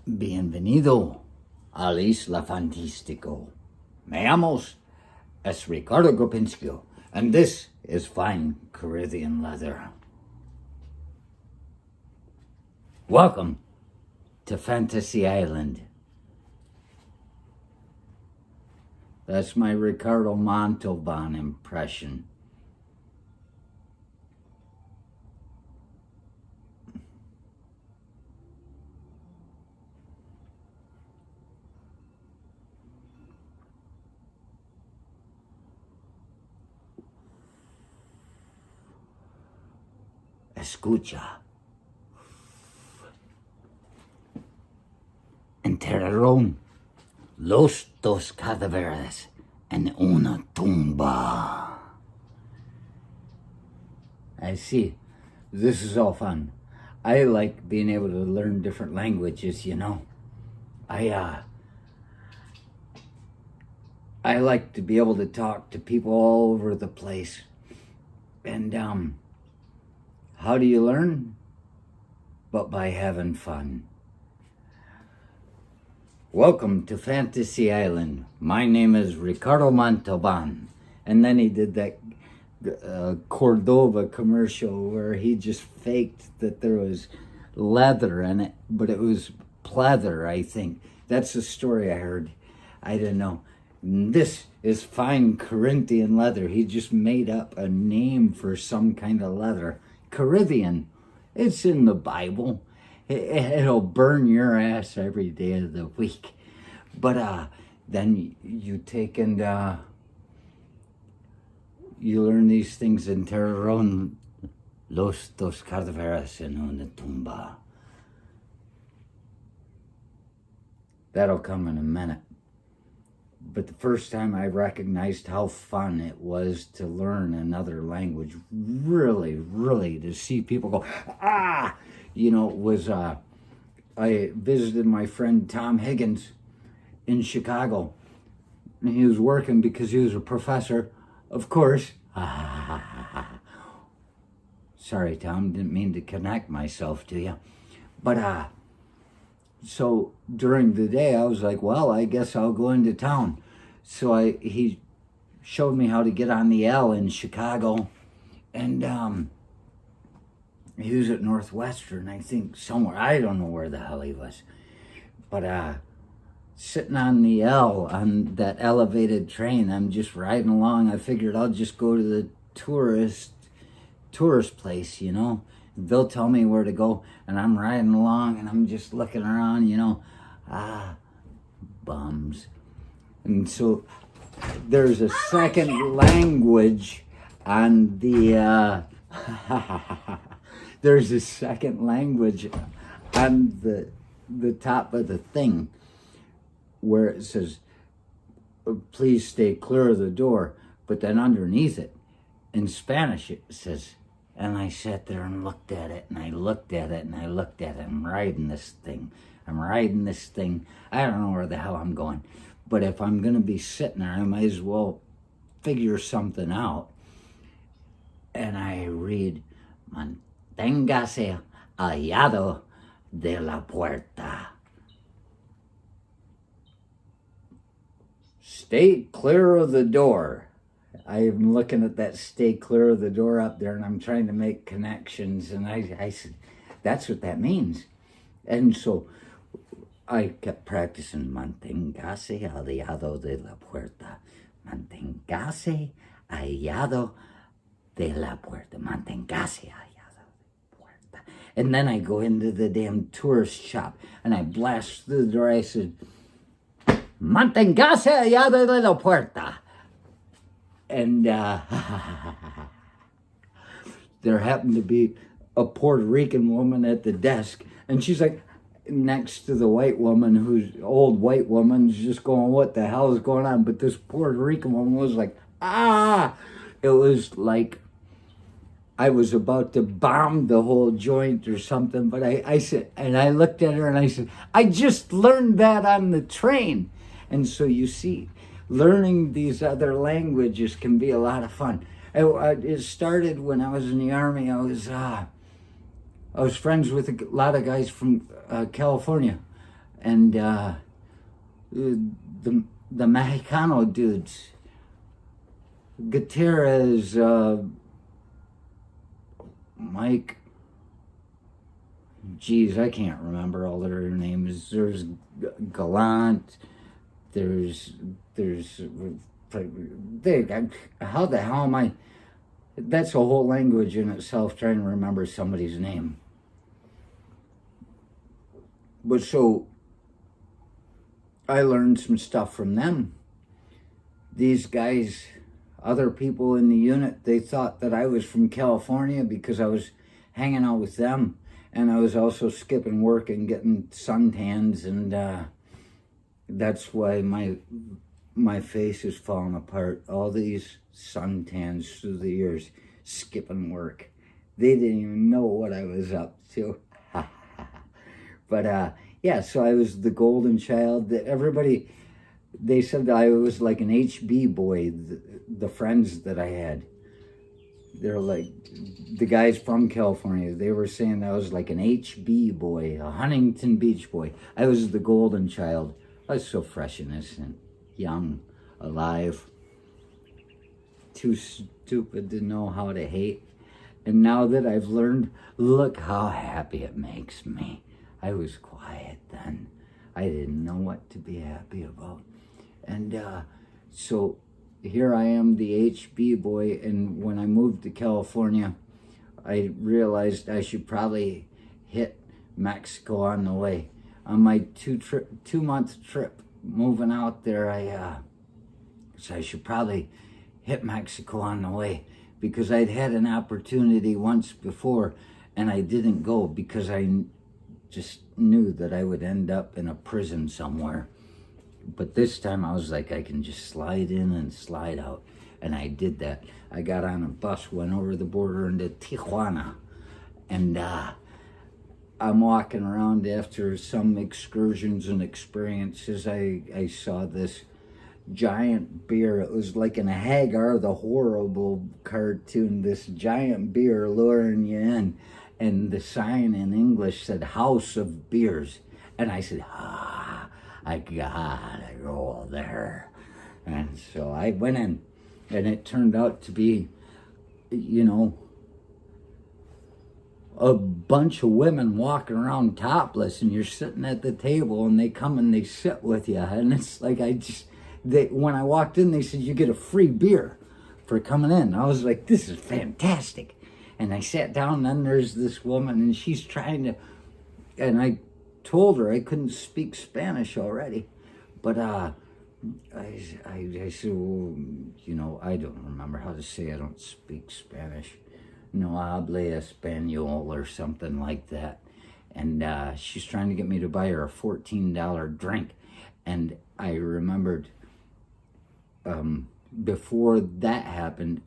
Bienvenido a Isla Fantistico. Me llamo es Ricardo Gropinskio, and this is fine Caribbean leather. Welcome to Fantasy Island. That's my Ricardo Montalban impression. Escucha. Enterraron los dos cadáveres en una tumba. I see. This is all fun. I like being able to learn different languages, you know. I like to be able to talk to people all over the place. And how do you learn? But by having fun. Welcome to Fantasy Island. My name is Ricardo Montalban. And then he did that Cordova commercial where he just faked that there was leather in it, but it was pleather, I think. That's the story I heard. I don't know. This is fine Corinthian leather. He just made up a name for some kind of leather. Caribbean. It's in the Bible. It'll burn your ass every day of the week. But then you take and you learn these things in Terron. Los dos cadáveres en una tumba. That'll come in a minute. But the first time I recognized how fun it was to learn another language, really to see people go, was I visited my friend Tom Higgins in Chicago. And he was working because he was a professor, of course. Sorry, Tom, didn't mean to connect myself to you. But so during the day, I was like, well, I guess I'll go into town. So he showed me how to get on the L in Chicago. And he was at Northwestern, I think, somewhere. I don't know where the hell he was. But sitting on the L, on that elevated train, I'm just riding along. I figured I'll just go to the tourist place, you know. They'll tell me where to go, and I'm riding along, and I'm just looking around, you know. Bums. And so there's a second language on the, there's a second language on the top of the thing where it says, please stay clear of the door. But then underneath it, in Spanish, it says, and I sat there and looked at it, and I looked at it, and I looked at it. I'm riding this thing. I don't know where the hell I'm going. But if I'm going to be sitting there, I might as well figure something out. And I read, manténgase al lado de la puerta. Stay clear of the door. I'm looking at that stay clear of the door up there, and I'm trying to make connections. And I said, that's what that means. And so I kept practicing, manténgase al lado de la puerta. Manténgase al lado de la puerta. Manténgase al lado de la puerta. And then I go into the damn tourist shop, and I blast through the door. I said, manténgase al lado de la puerta. And there happened to be a Puerto Rican woman at the desk, and she's like next to the white woman, who's old white woman's just going, what the hell is going on? But this Puerto Rican woman was like, it was like I was about to bomb the whole joint or something. But I said, and I looked at her and I said, I just learned that on the train. And so you see, learning these other languages can be a lot of fun. It started when I was in the Army. I was friends with a lot of guys from California, And the Mexicano dudes, Gutierrez, Mike, geez, I can't remember all their names. There's Gallant, there's, how the hell am I, that's a whole language in itself, trying to remember somebody's name. But so, I learned some stuff from them. These guys, other people in the unit, they thought that I was from California because I was hanging out with them. And I was also skipping work and getting suntans, and that's why my face is falling apart. All these suntans through the years, skipping work. They didn't even know what I was up to. But yeah, so I was the golden child. Everybody, they said that I was like an HB boy, the friends that I had. They're like, the guys from California, they were saying I was like an HB boy, a Huntington Beach boy. I was the golden child. I was so fresh, innocent, young, alive, too stupid to know how to hate. And now that I've learned, look how happy it makes me. I was quiet then. I didn't know what to be happy about. And so here I am, the HB boy, and when I moved to California, I realized I should probably hit Mexico on the way. On my 2-month trip moving out there, so I should probably hit Mexico on the way, because I'd had an opportunity once before and I didn't go because I just knew that I would end up in a prison somewhere. But this time I was like, I can just slide in and slide out. And I did that. I got on a bus, went over the border into Tijuana. And I'm walking around after some excursions and experiences. I saw this giant bear. It was like in a Hagar the Horrible cartoon. This giant bear luring you in. And the sign in English said, House of Beers. And I said, I gotta go there. And so I went in, and it turned out to be, you know, a bunch of women walking around topless, and you're sitting at the table, and they come and they sit with you. And it's like, when I walked in, they said, you get a free beer for coming in. I was like, this is fantastic. And I sat down, and then there's this woman, and she's trying to, and I told her I couldn't speak Spanish already, but I said, well, you know, I don't remember how to say I don't speak Spanish. No hable español or something like that. And she's trying to get me to buy her a $14 drink. And I remembered before that happened,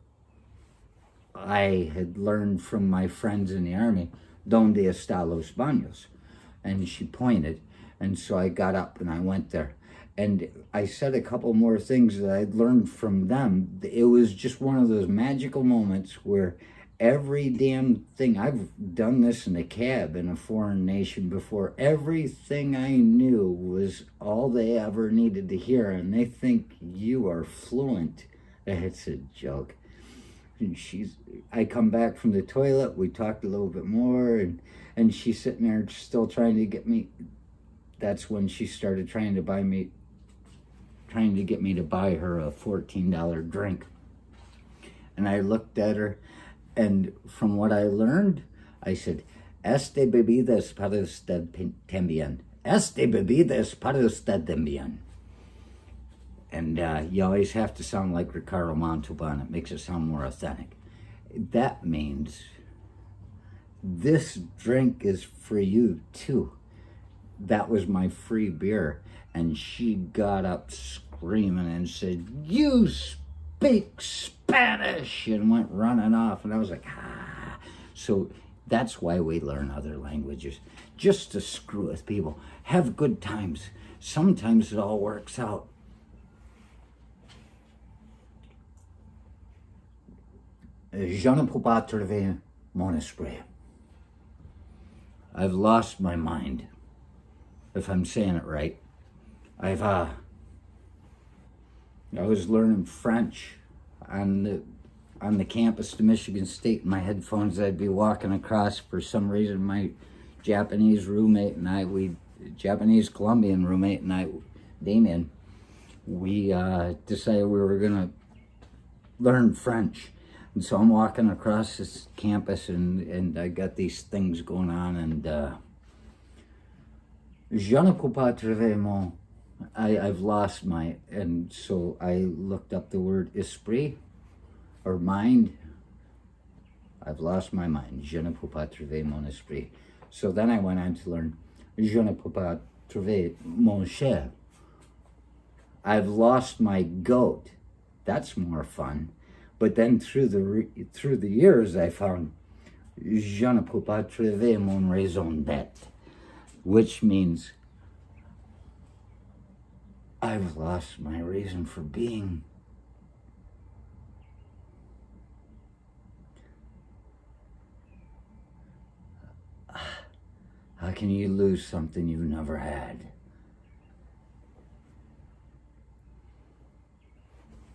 I had learned from my friends in the army, ¿Dónde está los baños? And she pointed, and so I got up and I went there. And I said a couple more things that I'd learned from them. It was just one of those magical moments where every damn thing, I've done this in a cab in a foreign nation before, everything I knew was all they ever needed to hear, and they think you are fluent. It's a joke. And I come back from the toilet, we talked a little bit more, and she's sitting there still trying to get me. That's when she started trying to get me to buy her a $14 drink. And I looked at her, and from what I learned, I said, Este bebida es para usted también. Este bebida es para usted también. And you always have to sound like Ricardo Montalban. It makes it sound more authentic. That means this drink is for you too. That was my free beer. And she got up screaming and said, you speak Spanish, and went running off. And I was like, So that's why we learn other languages, just to screw with people. Have good times. Sometimes it all works out. Je ne peux pas trouver mon esprit. I've lost my mind. if I'm saying it right. I was learning French on the campus to Michigan State in my headphones. I'd be walking across. For some reason, my Japanese Colombian roommate and I, Damien, we decided we were gonna learn French. And so I'm walking across this campus and I got these things going on, and je ne peux pas trouver mon, I've lost my, and so I looked up the word esprit, or mind. I've lost my mind. Je ne peux pas trouver mon esprit. So then I went on to learn je ne peux pas trouver mon chèvre. I've lost my goat. That's more fun. But then through the years, I found je ne peux pas trouver mon raison d'être, which means I've lost my reason for being. How can you lose something you've never had?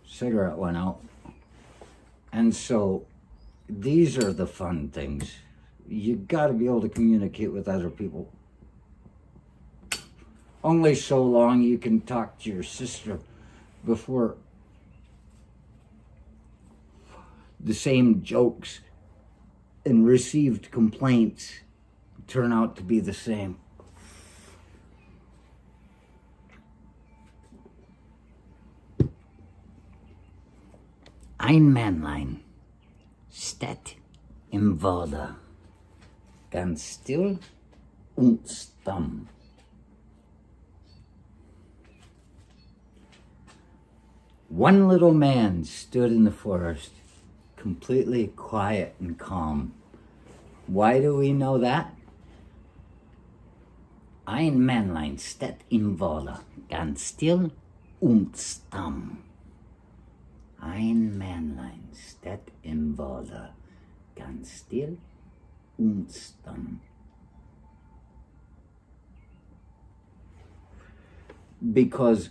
Cigarette went out. And so these are the fun things. You got to be able to communicate with other people. Only so long you can talk to your sister before the same jokes and received complaints turn out to be the same. Ein Männlein steht im Wald, ganz still und stumm. One little man stood in the forest, completely quiet and calm. Why do we know that? Ein Männlein steht im Wald, ganz still und stumm. Ein Männlein steht im Wald, ganz still und stumm. Because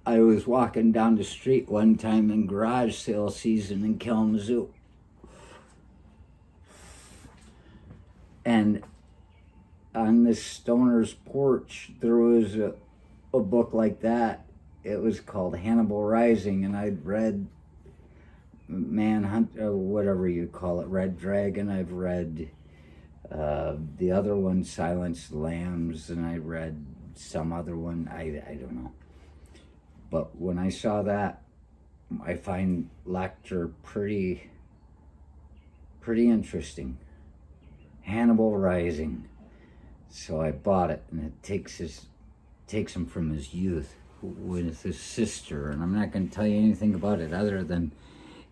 I was walking down the street one time in garage sale season in Kalamazoo. And on this stoner's porch, there was a book like that. It was called Hannibal Rising, and I'd read Manhunt, or whatever you call it, Red Dragon. I've read the other one, Silence Lambs, and I read some other one, I don't know. But when I saw that, I find Lecter pretty interesting. Hannibal Rising. So I bought it, and it takes him from his youth with his sister, and I'm not going to tell you anything about it other than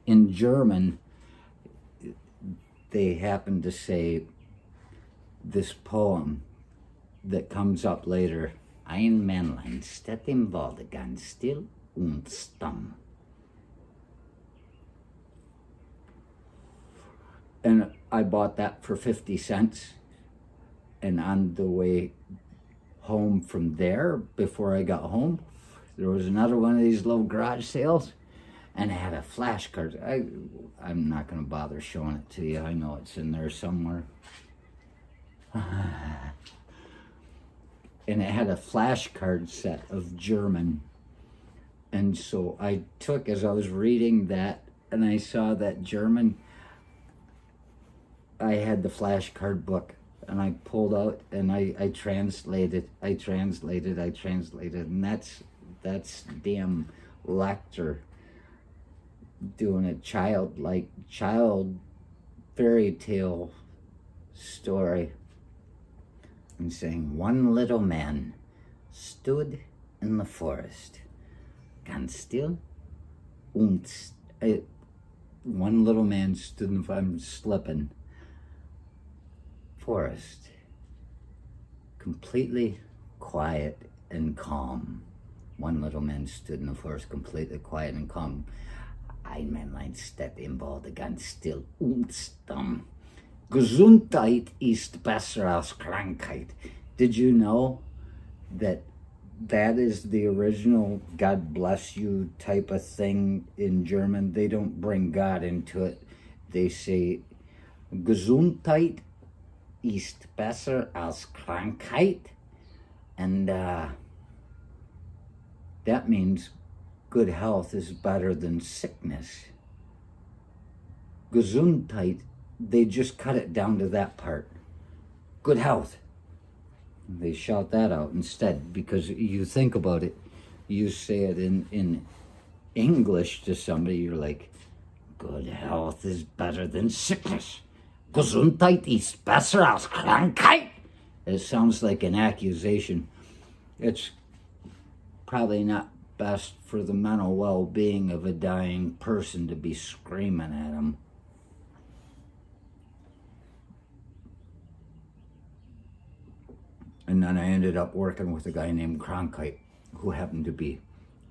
in German they happen to say this poem that comes up later. Ein Männlein steht im Walde ganz still und stumm. And I bought that for 50 cents, and on the way home from there, before I got home, there was another one of these little garage sales, and it had a flashcard. I'm not going to bother showing it to you. I know it's in there somewhere. And it had a flashcard set of German. And so I took, as I was reading that, and I saw that German, I had the flashcard book, and I pulled out and I translated, and that's damn Lecter doing a child fairy tale story and saying, one little man stood in the forest, ganz still und one little man stood in the, I'm slipping, forest, completely quiet and calm. One little man stood in the forest, completely quiet and calm. Ein Männlein steht im Walde ganz still und stumm. Gesundheit ist besser als Krankheit. Did you know that is the original God bless you type of thing in German. They don't bring God into it. They say Gesundheit ist besser als Krankheit. And that means good health is better than sickness. Gesundheit, they just cut it down to that part. Good health. They shout that out instead, because you think about it, you say it in English to somebody, you're like, good health is better than sickness. Gesundheit ist besser als Krankheit. It sounds like an accusation. It's probably not best for the mental well-being of a dying person to be screaming at him. And then I ended up working with a guy named Cronkite, who happened to be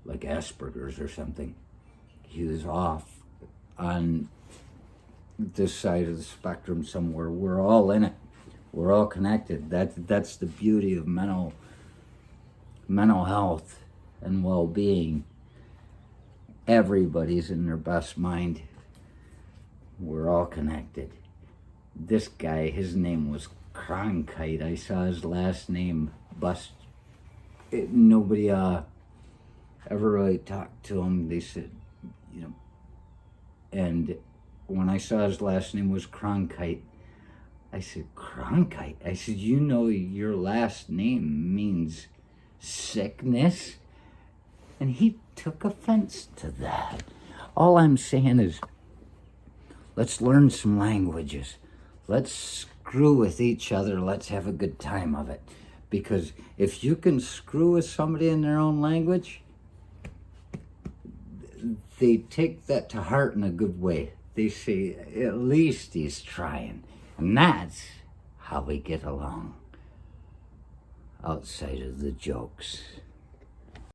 like Asperger's or something. He was off on this side of the spectrum somewhere. We're all in it. We're all connected. That's the beauty of mental health and well-being. Everybody's in their best mind. We're all connected. This guy, his name was Cronkite. I saw his last name bust. Nobody ever really talked to him. They said, and when I saw his last name was Cronkite, I said, Cronkite? I said, your last name means sickness? And he took offense to that. All I'm saying is, let's learn some languages. Let's screw with each other. Let's have a good time of it. Because if you can screw with somebody in their own language, they take that to heart in a good way. They say, at least he's trying. And that's how we get along outside of the jokes.